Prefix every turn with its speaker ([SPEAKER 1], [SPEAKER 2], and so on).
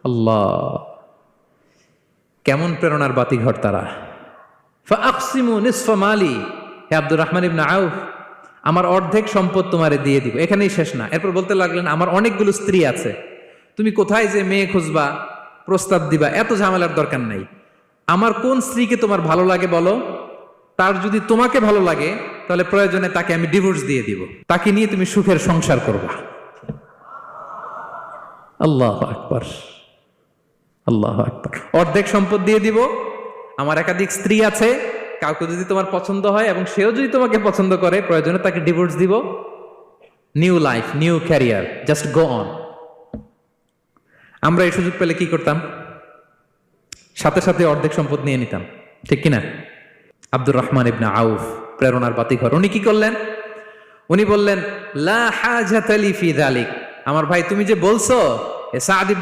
[SPEAKER 1] আল্লাহ, কেমন প্রেরণার বাতিঘর তারা। ফাআকসিমু নিসফা মালি, হে আব্দুর রহমান ইবনে আউফ, আমার অর্ধেক সম্পদ তোমারে দিয়ে দিব। এখানেই শেষ না, এরপর বলতে লাগলেন আমার অনেকগুলো স্ত্রী আছে, তুমি কোথায় যে মেয়ে খুঁজবা, প্রস্তাব দিবা, এত ঝামেলার দরকার নাই। আমার কোন স্ত্রীকে তোমার ভালো লাগে বলো, তার যদি তোমাকে ভালো লাগে তাহলে প্রয়োজনে তাকে আমি ডিভোর্স দিয়ে দিব, তাকে নিয়ে তুমি সুখের সংসার করবা। আল্লাহু আকবার, আল্লাহু আকবার। অর্ধেক সম্পদ দিয়ে দিব, আমার একাধিক স্ত্রী আছে, কাউকে যদি তোমার পছন্দ হয় এবং সেও যদি তোমাকে পছন্দ করে, প্রয়োজনে তাকে ডিভোর্স দিব, new life, new career, just go on. আমরা এই সুযোগ পেলে কি করতাম? সাথে সাথে অর্ধেক সম্পদ নিয়ে নিতাম, ঠিক কিনা? আব্দুর রহমান ইবনে আউফ, প্রেরণার বাতিঘর, উনি কি করলেন? উনি বললেন লা হাজাতা লি ফি যালিক, আমার ভাই তুমি যে বলছো, এ সাদ ইবনে